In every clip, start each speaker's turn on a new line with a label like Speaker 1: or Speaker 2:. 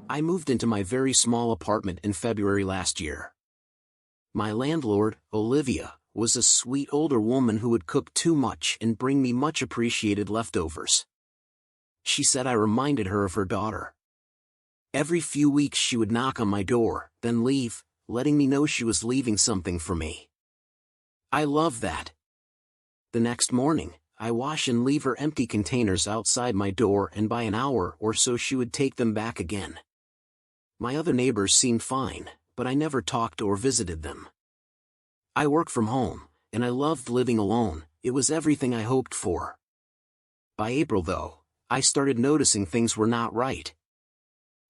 Speaker 1: I moved into my very small apartment in February last year. My landlord, Olivia, was a sweet older woman who would cook too much and bring me much appreciated leftovers. She said I reminded her of her daughter. Every few weeks she would knock on my door, then leave, letting me know she was leaving something for me. I love that. The next morning, I wash and leave her empty containers outside my door, and by an hour or so she would take them back again. My other neighbors seemed fine, but I never talked or visited them. I work from home, and I loved living alone. It was everything I hoped for. By April though, I started noticing things were not right.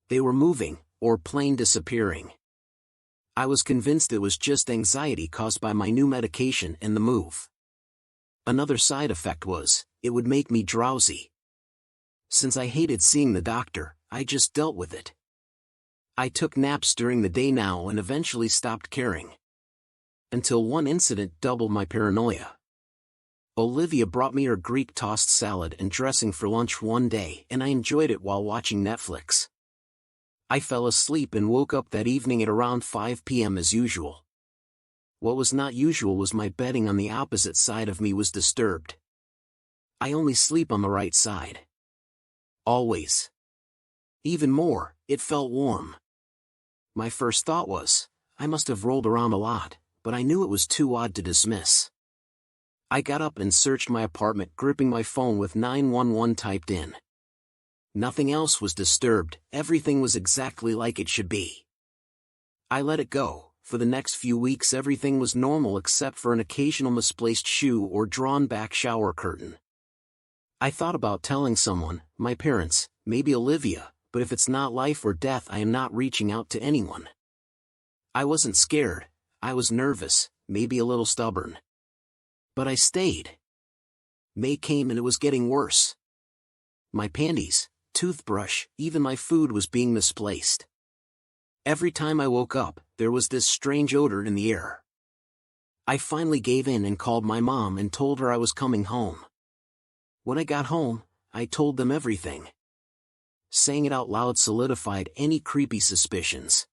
Speaker 1: They were moving, or plain disappearing. I was convinced it was just anxiety caused by my new medication and the move. Another side effect was, it would make me drowsy. Since I hated seeing the doctor, I just dealt with it. I took naps during the day now and eventually stopped caring. Until one incident doubled my paranoia. Olivia brought me her Greek tossed salad and dressing for lunch one day, and I enjoyed it while watching Netflix. I fell asleep and woke up that evening at around 5 p.m. as usual. What was not usual was my bedding on the opposite side of me was disturbed. I only sleep on the right side. Always. Even more, it felt warm. My first thought was, I must have rolled around a lot, but I knew it was too odd to dismiss. I got up and searched my apartment, gripping my phone with 911 typed in. Nothing else was disturbed, everything was exactly like it should be. I let it go. For the next few weeks everything was normal except for an occasional misplaced shoe or drawn-back shower curtain. I thought about telling someone, my parents, maybe Olivia, but if it's not life or death I am not reaching out to anyone. I wasn't scared, I was nervous, maybe a little stubborn. But I stayed. May came and it was getting worse. My panties, toothbrush, even my food was being misplaced. Every time I woke up, there was this strange odor in the air. I finally gave in and called my mom and told her I was coming home. When I got home, I told them everything. Saying it out loud solidified any creepy suspicions.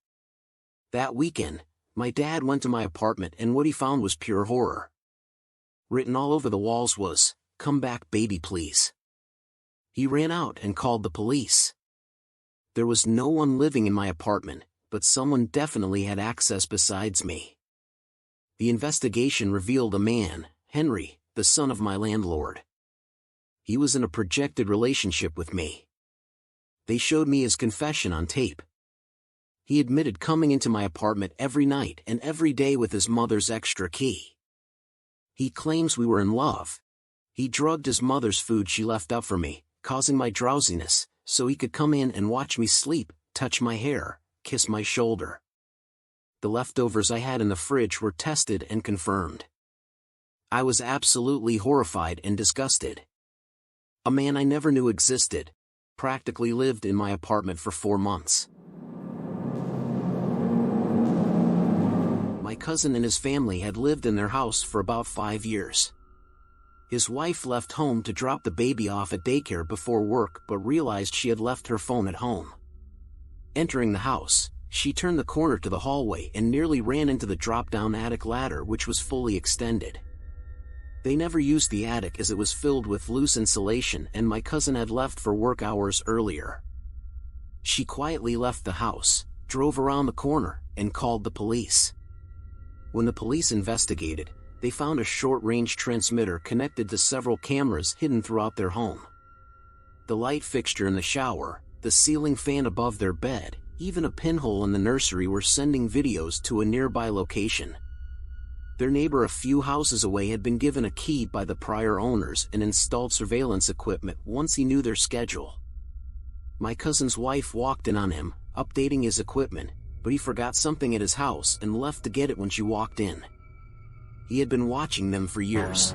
Speaker 1: That weekend, my dad went to my apartment and what he found was pure horror. Written all over the walls was, "Come back baby please." He ran out and called the police. There was no one living in my apartment, but someone definitely had access besides me. The investigation revealed a man, Henry, the son of my landlord. He was in a projected relationship with me. They showed me his confession on tape. He admitted coming into my apartment every night and every day with his mother's extra key. He claims we were in love. He drugged his mother's food she left up for me, causing my drowsiness, so he could come in and watch me sleep, touch my hair, kiss my shoulder. The leftovers I had in the fridge were tested and confirmed. I was absolutely horrified and disgusted. A man I never knew existed, practically lived in my apartment for 4 months. My cousin and his family had lived in their house for about 5 years. His wife left home to drop the baby off at daycare before work but realized she had left her phone at home. Entering the house, she turned the corner to the hallway and nearly ran into the drop-down attic ladder which was fully extended. They never used the attic as it was filled with loose insulation and my cousin had left for work hours earlier. She quietly left the house, drove around the corner, and called the police. When the police investigated, they found a short-range transmitter connected to several cameras hidden throughout their home. The light fixture in the shower, the ceiling fan above their bed, even a pinhole in the nursery were sending videos to a nearby location. Their neighbor a few houses away had been given a key by the prior owners and installed surveillance equipment once he knew their schedule. My cousin's wife walked in on him, updating his equipment, but he forgot something at his house and left to get it when she walked in. He had been watching them for years.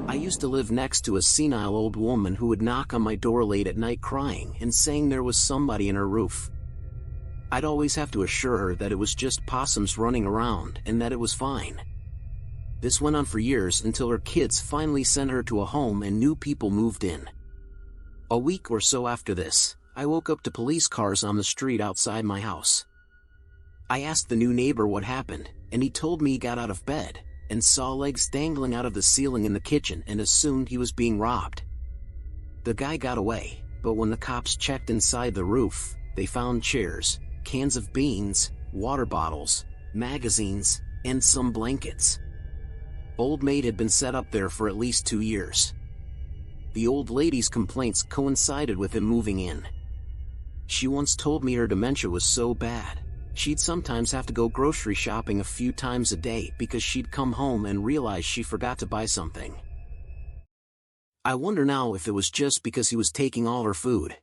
Speaker 1: I used to live next to a senile old woman who would knock on my door late at night crying and saying there was somebody in her roof. I'd always have to assure her that it was just possums running around and that it was fine. This went on for years until her kids finally sent her to a home and new people moved in. A week or so after this, I woke up to police cars on the street outside my house. I asked the new neighbor what happened, and he told me he got out of bed and saw legs dangling out of the ceiling in the kitchen and assumed he was being robbed. The guy got away, but when the cops checked inside the roof, they found chairs, cans of beans, water bottles, magazines, and some blankets. Old Maid had been set up there for at least 2 years. The old lady's complaints coincided with him moving in. She once told me her dementia was so bad, she'd sometimes have to go grocery shopping a few times a day because she'd come home and realize she forgot to buy something. I wonder now if it was just because he was taking all her food.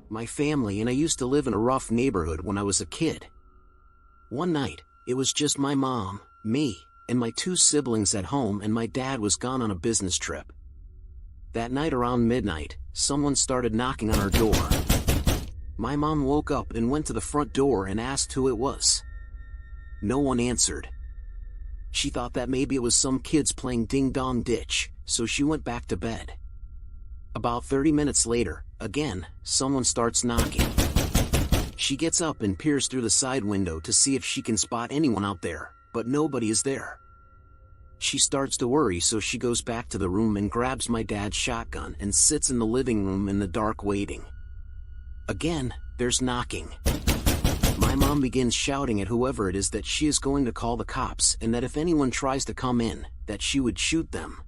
Speaker 1: My family and I used to live in a rough neighborhood when I was a kid. One night, it was just my mom, me, and my 2 siblings at home, and my dad was gone on a business trip. That night around midnight, someone started knocking on our door. My mom woke up and went to the front door and asked who it was. No one answered. She thought that maybe it was some kids playing ding-dong ditch, so she went back to bed. About 30 minutes later, again, someone starts knocking. She gets up and peers through the side window to see if she can spot anyone out there, but nobody is there. She starts to worry, so she goes back to the room and grabs my dad's shotgun and sits in the living room in the dark waiting. Again, there's knocking. My mom begins shouting at whoever it is that she is going to call the cops and that if anyone tries to come in, that she would shoot them.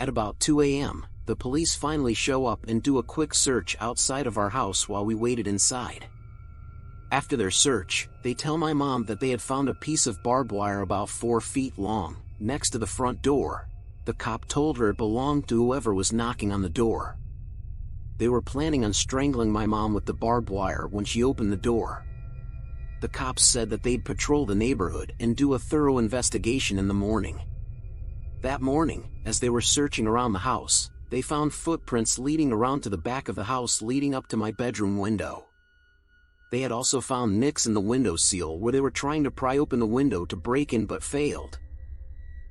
Speaker 1: At about 2 a.m., the police finally show up and do a quick search outside of our house while we waited inside. After their search, they tell my mom that they had found a piece of barbed wire about 4 feet long, next to the front door. The cop told her it belonged to whoever was knocking on the door. They were planning on strangling my mom with the barbed wire when she opened the door. The cops said that they'd patrol the neighborhood and do a thorough investigation in the morning. That morning, as they were searching around the house, they found footprints leading around to the back of the house leading up to my bedroom window. They had also found nicks in the window sill where they were trying to pry open the window to break in but failed.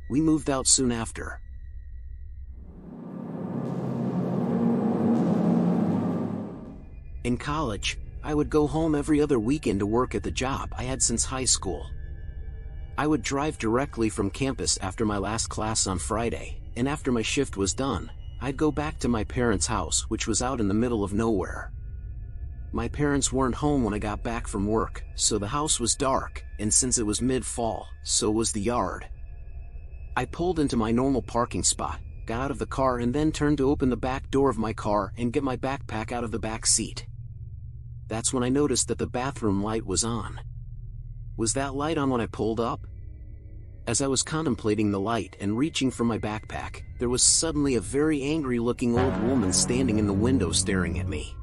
Speaker 1: We moved out soon after. In college, I would go home every other weekend to work at the job I had since high school. I would drive directly from campus after my last class on Friday, and after my shift was done, I'd go back to my parents' house, which was out in the middle of nowhere. My parents weren't home when I got back from work, so the house was dark, and since it was mid-fall, so was the yard. I pulled into my normal parking spot, got out of the car, and then turned to open the back door of my car and get my backpack out of the back seat. That's when I noticed that the bathroom light was on. Was that light on when I pulled up? As I was contemplating the light and reaching for my backpack, there was suddenly a very angry-looking old woman standing in the window staring at me.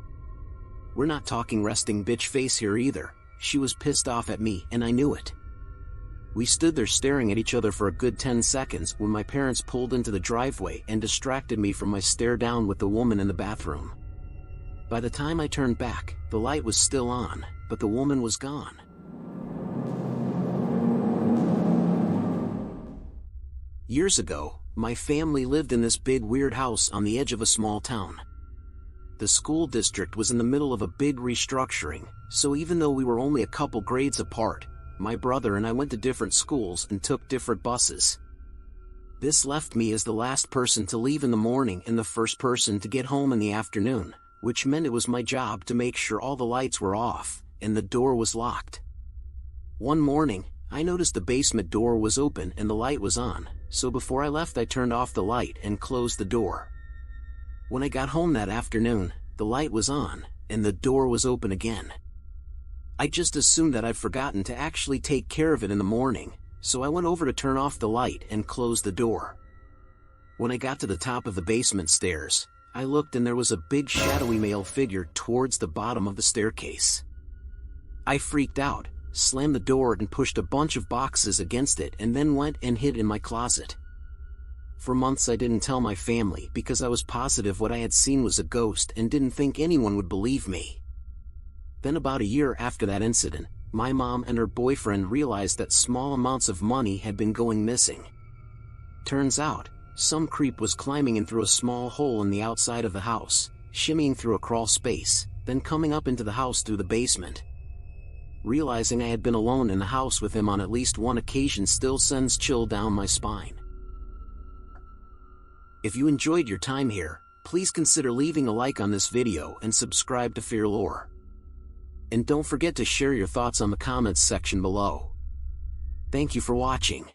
Speaker 1: We're not talking resting bitch face here either. She was pissed off at me, and I knew it. We stood there staring at each other for a good 10 seconds when my parents pulled into the driveway and distracted me from my stare down with the woman in the bathroom. By the time I turned back, the light was still on, but the woman was gone. Years ago, my family lived in this big weird house on the edge of a small town. The school district was in the middle of a big restructuring, so even though we were only a couple grades apart, my brother and I went to different schools and took different buses. This left me as the last person to leave in the morning and the first person to get home in the afternoon, which meant it was my job to make sure all the lights were off and the door was locked. One morning, I noticed the basement door was open and the light was on, so before I left I turned off the light and closed the door. When I got home that afternoon, the light was on, and the door was open again. I just assumed that I'd forgotten to actually take care of it in the morning, so I went over to turn off the light and close the door. When I got to the top of the basement stairs, I looked and there was a big shadowy male figure towards the bottom of the staircase. I freaked out, slammed the door and pushed a bunch of boxes against it and then went and hid in my closet. For months I didn't tell my family because I was positive what I had seen was a ghost and didn't think anyone would believe me. Then about a year after that incident, my mom and her boyfriend realized that small amounts of money had been going missing. Turns out, some creep was climbing in through a small hole in the outside of the house, shimmying through a crawl space, then coming up into the house through the basement. Realizing I had been alone in the house with him on at least one occasion still sends chill down my spine. If you enjoyed your time here, please consider leaving a like on this video and subscribe to FearLore. And don't forget to share your thoughts on the comments section below. Thank you for watching.